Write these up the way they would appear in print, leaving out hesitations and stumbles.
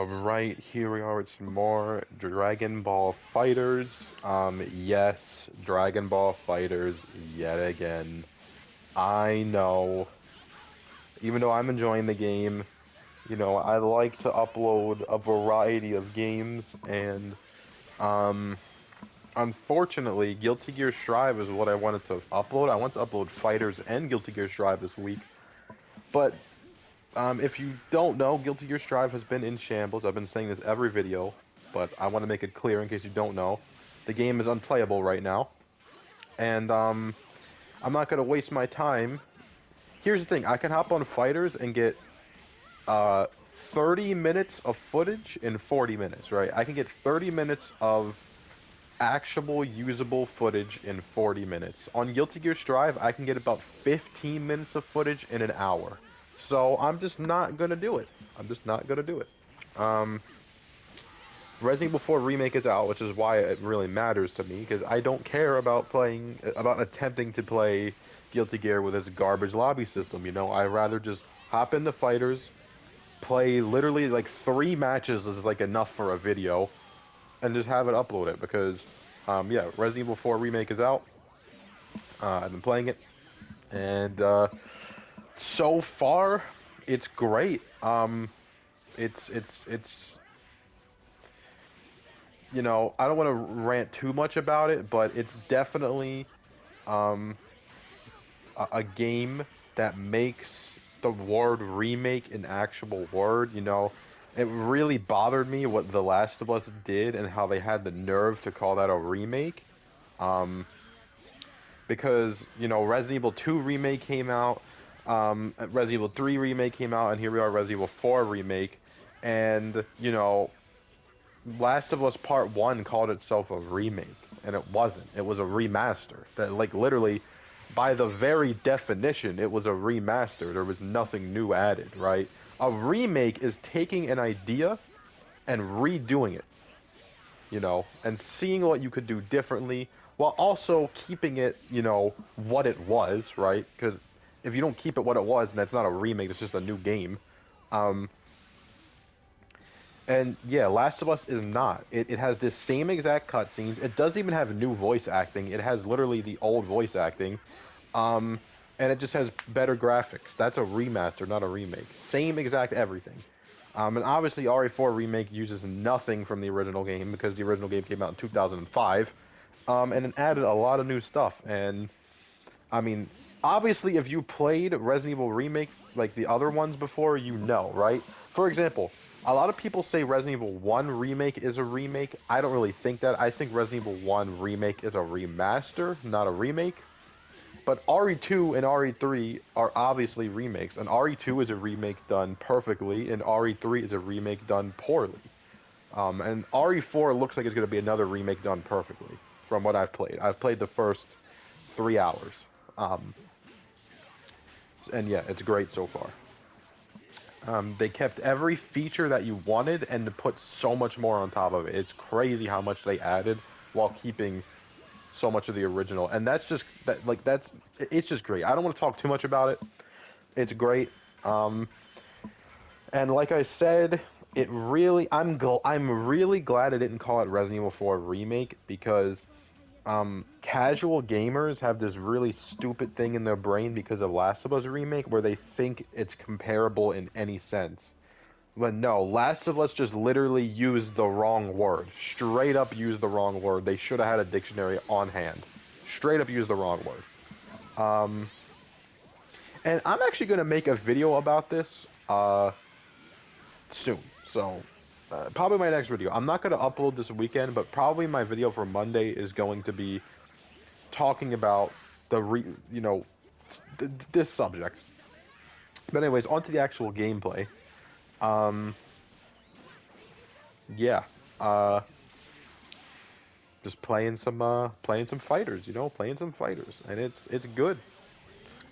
Alright, here we are with some more Dragon Ball Fighters. Yes, Dragon Ball Fighters yet again. I know. Even though I'm enjoying the game, I like to upload a variety of games, and, unfortunately, guiltygearstrive is what I wanted to upload. I want to upload Fighterz and guiltygearstrive this week, but if you don't know, guiltygearstrive has been in shambles. I've been saying this every video, but I want to make it clear in case you don't know. The game is unplayable right now, and I'm not going to waste my time. Here's the thing, I can hop on Fighterz and get 30 minutes of footage in 40 minutes, right? I can get 30 minutes of actual usable footage in 40 minutes. On guiltygearstrive, I can get about 15 minutes of footage in an hour. So I'm just not gonna do it. I'm just not gonna do it. Resident Evil 4 Remake is out, which is why it really matters to me, because I don't care about attempting to play Guilty Gear with this garbage lobby system, I'd rather just hop into Fighterz, play literally like 3 matches is like enough for a video, and just have it upload it, because, yeah, Resident Evil 4 Remake is out. I've been playing it, and, so far, it's great. It's I don't want to rant too much about it, but it's definitely, a game that makes the word remake an actual word, It really bothered me what The Last of Us did and how they had the nerve to call that a remake. Because, Resident Evil 2 Remake came out, Resident Evil 3 Remake came out, and here we are, Resident Evil 4 Remake, and, Last of Us Part 1 called itself a remake, and it wasn't. It was a remaster. That, literally, by the very definition, it was a remaster. There was nothing new added, right? A remake is taking an idea and redoing it, and seeing what you could do differently, while also keeping it, what it was, right? Because if you don't keep it what it was, then it's not a remake, it's just a new game. And yeah, Last of Us is not. It has the same exact cutscenes. It doesn't even have new voice acting. It has literally the old voice acting. And it just has better graphics. That's a remaster, not a remake. Same exact everything. And obviously RE4 Remake uses nothing from the original game, because the original game came out in 2005. And it added a lot of new stuff. And, I mean, obviously, if you played Resident Evil Remake, like the other ones before, right? For example, a lot of people say Resident Evil 1 Remake is a remake. I don't really think that. I think Resident Evil 1 Remake is a remaster, not a remake. But RE2 and RE3 are obviously remakes. And RE2 is a remake done perfectly, and RE3 is a remake done poorly. And RE4 looks like it's going to be another remake done perfectly, from what I've played. I've played the first 3 hours. And yeah, it's great so far. They kept every feature that you wanted and put so much more on top of it. It's crazy how much they added while keeping so much of the original. And it's just great. I don't want to talk too much about it. It's great. And like I said, I'm really glad I didn't call it Resident Evil 4 Remake, because casual gamers have this really stupid thing in their brain because of Last of Us Remake, where they think it's comparable in any sense. But no, Last of Us just literally used the wrong word. Straight up used the wrong word. They should have had a dictionary on hand. Straight up used the wrong word. And I'm actually going to make a video about this soon. So, probably my next video. I'm not going to upload this weekend, but probably my video for Monday is going to be talking about this subject. But anyways, on to the actual gameplay. Yeah. Just playing some Fighterz, playing some Fighterz, and it's good.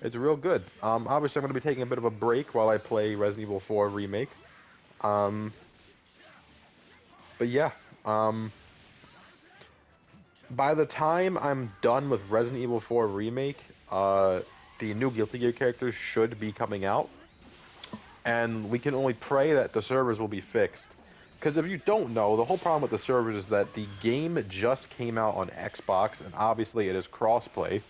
It's real good. Obviously I'm going to be taking a bit of a break while I play Resident Evil 4 Remake. But yeah, by the time I'm done with Resident Evil 4 Remake, the new Guilty Gear characters should be coming out. And we can only pray that the servers will be fixed. because if you don't know, the whole problem with the servers is that the game just came out on Xbox, and obviously it is crossplay.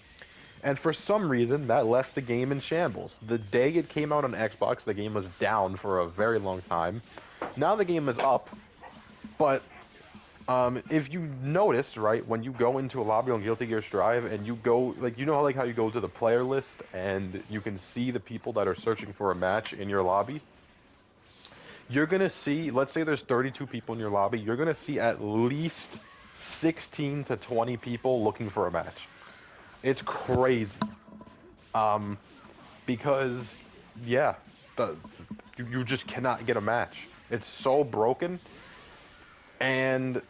And for some reason, that left the game in shambles. The day it came out on Xbox, the game was down for a very long time. Now the game is up, but if you notice, right, when you go into a lobby on guiltygearstrive and you go, like, you know how you go to the player list and you can see the people that are searching for a match in your lobby? You're going to see, let's say there's 32 people in your lobby, you're going to see at least 16 to 20 people looking for a match. It's crazy. Because, yeah, you just cannot get a match. It's so broken. And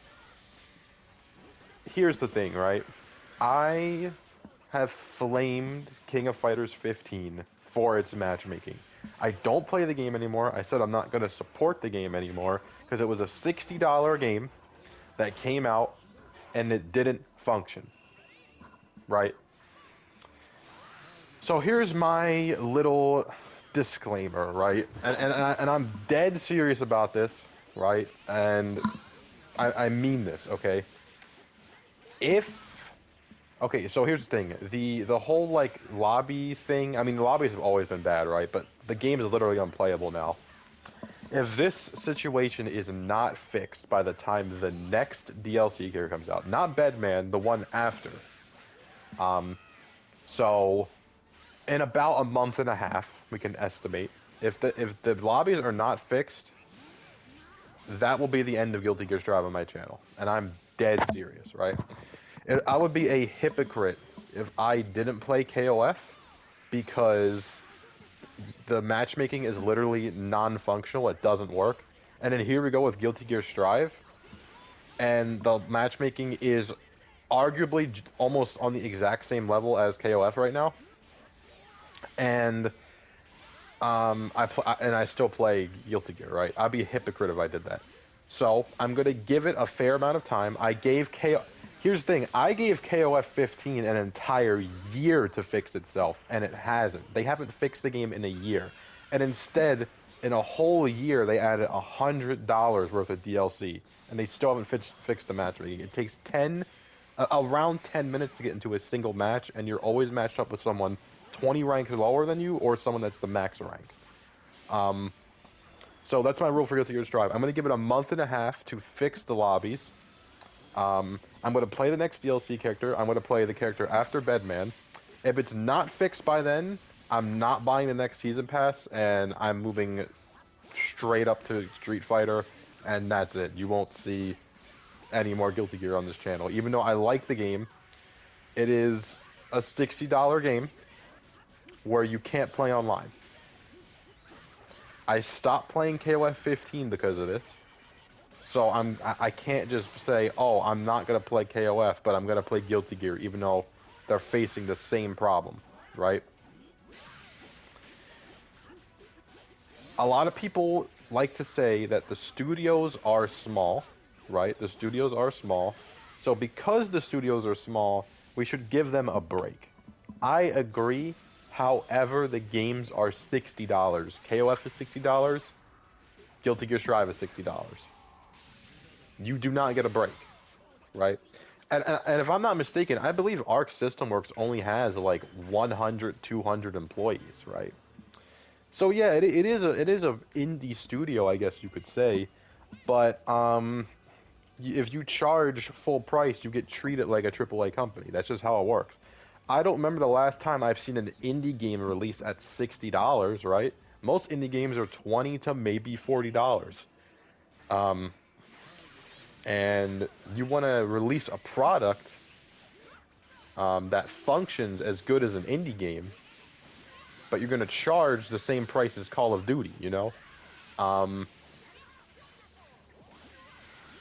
here's the thing, right? I have flamed King of Fighters 15 for its matchmaking. I don't play the game anymore. I said I'm not going to support the game anymore because it was a $60 game that came out and it didn't function. Right? So here's my little disclaimer, right? And I'm dead serious about this, right? And I mean this, okay? Okay, so here's the thing. The whole, like, lobby thing, I mean, the lobbies have always been bad, right? But the game is literally unplayable now. If this situation is not fixed by the time the next DLC here comes out, not Bedman, the one after, so in about a month and a half, we can estimate, if the lobbies are not fixed, that will be the end of guiltygearstrive on my channel. And I'm dead serious, right? I would be a hypocrite if I didn't play KOF because the matchmaking is literally non-functional. It doesn't work. And then here we go with guiltygearstrive, and the matchmaking is arguably almost on the exact same level as KOF right now. And I still play Guilty Gear, right? I'd be a hypocrite if I did that. So I'm gonna give it a fair amount of time. Here's the thing: I gave KOF 15 an entire year to fix itself, and it hasn't. They haven't fixed the game in a year, and instead, in a whole year, they added $100 worth of DLC, and they still haven't fixed the matchmaking. It takes around 10 minutes to get into a single match, and you're always matched up with someone 20 ranks lower than you, or someone that's the max rank. So that's my rule for guiltygearstrive. I'm going to give it a month and a half to fix the lobbies. I'm going to play the next DLC character. I'm going to play the character after Bedman. If it's not fixed by then, I'm not buying the next season pass, and I'm moving straight up to Street Fighter, and that's it. You won't see any more Guilty Gear on this channel. Even though I like the game, it is a $60 game where you can't play online. I stopped playing KOF 15 because of this. So I can't just say, oh, I'm not going to play KOF, but I'm going to play Guilty Gear, even though they're facing the same problem, right? A lot of people like to say that the studios are small, right? The studios are small. So because the studios are small, we should give them a break. I agree. However, the games are $60. KOF is $60. Guiltygearstrive is $60. You do not get a break, right? And if I'm not mistaken, I believe Arc System Works only has like 100, 200 employees, right? So yeah, it is a indie studio, I guess you could say. But if you charge full price, you get treated like a AAA company. That's just how it works. I don't remember the last time I've seen an indie game released at $60, right? Most indie games are $20 to maybe $40. And you want to release a product that functions as good as an indie game, but you're going to charge the same price as Call of Duty, you know?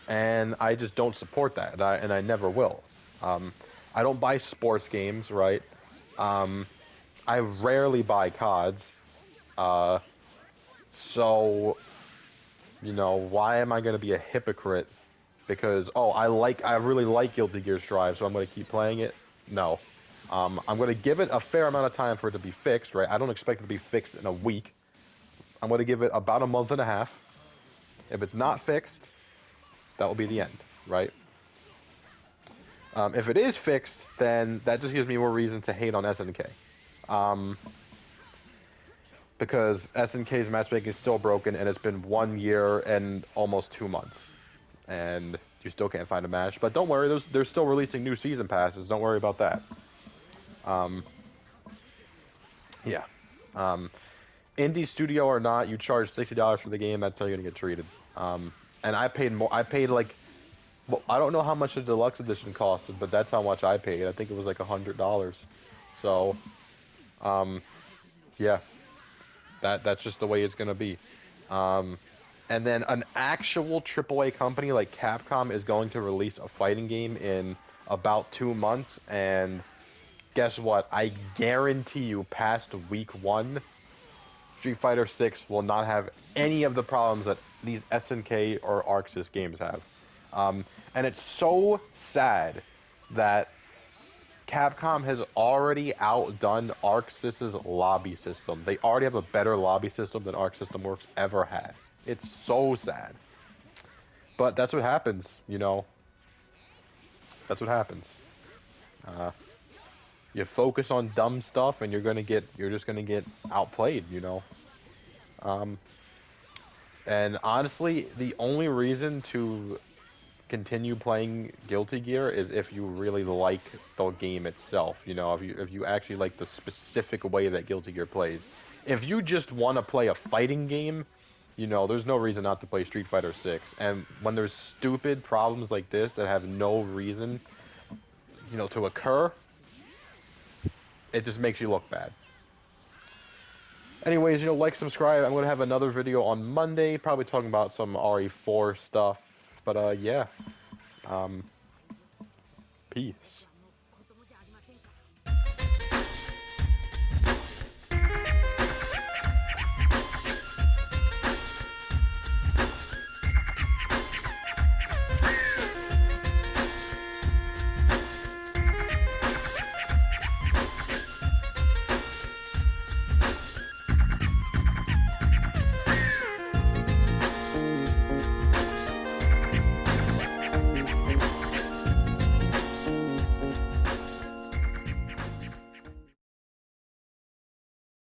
And I just don't support that, and I never will. I don't buy sports games, right? I rarely buy CODs. So, you know, why am I going to be a hypocrite? Because, oh, I really like guiltygearstrive, so I'm going to keep playing it? No. I'm going to give it a fair amount of time for it to be fixed, right? I don't expect it to be fixed in a week. I'm going to give it about a month and a half. If it's not fixed, That will be the end, right? If it is fixed, then that just gives me more reason to hate on SNK. Because SNK's matchmaking is still broken, and it's been 1 year and almost 2 months. And you still can't find a match. But don't worry, they're still releasing new season passes. Don't worry about that. Yeah. Indie studio or not, you charge $60 for the game, that's how you're going to get treated. And I paid more. I paid like... Well, I don't know how much the deluxe edition costed, but that's how much I paid. I think it was like $100. So, yeah, that's just the way it's gonna be. And then an actual AAA company like Capcom is going to release a fighting game in about 2 months, and guess what? I guarantee you, past week 1, Street Fighter 6 will not have any of the problems that these SNK or ArcSys games have. And it's so sad that Capcom has already outdone ArcSys's lobby system. They already have a better lobby system than Arc System Works ever had. It's so sad. But that's what happens, you know. That's what happens. You focus on dumb stuff and you're just gonna get outplayed, you know. And honestly, the only reason to continue playing Guilty Gear is if you really like the game itself, you know, if you actually like the specific way that Guilty Gear plays. If you just want to play a fighting game, you know, there's no reason not to play Street Fighter 6. And when there's stupid problems like this that have no reason, you know, to occur, it just makes you look bad. Anyways, you know, like, subscribe. I'm going to have another video on Monday, probably talking about some RE4 stuff. But, yeah. Peace.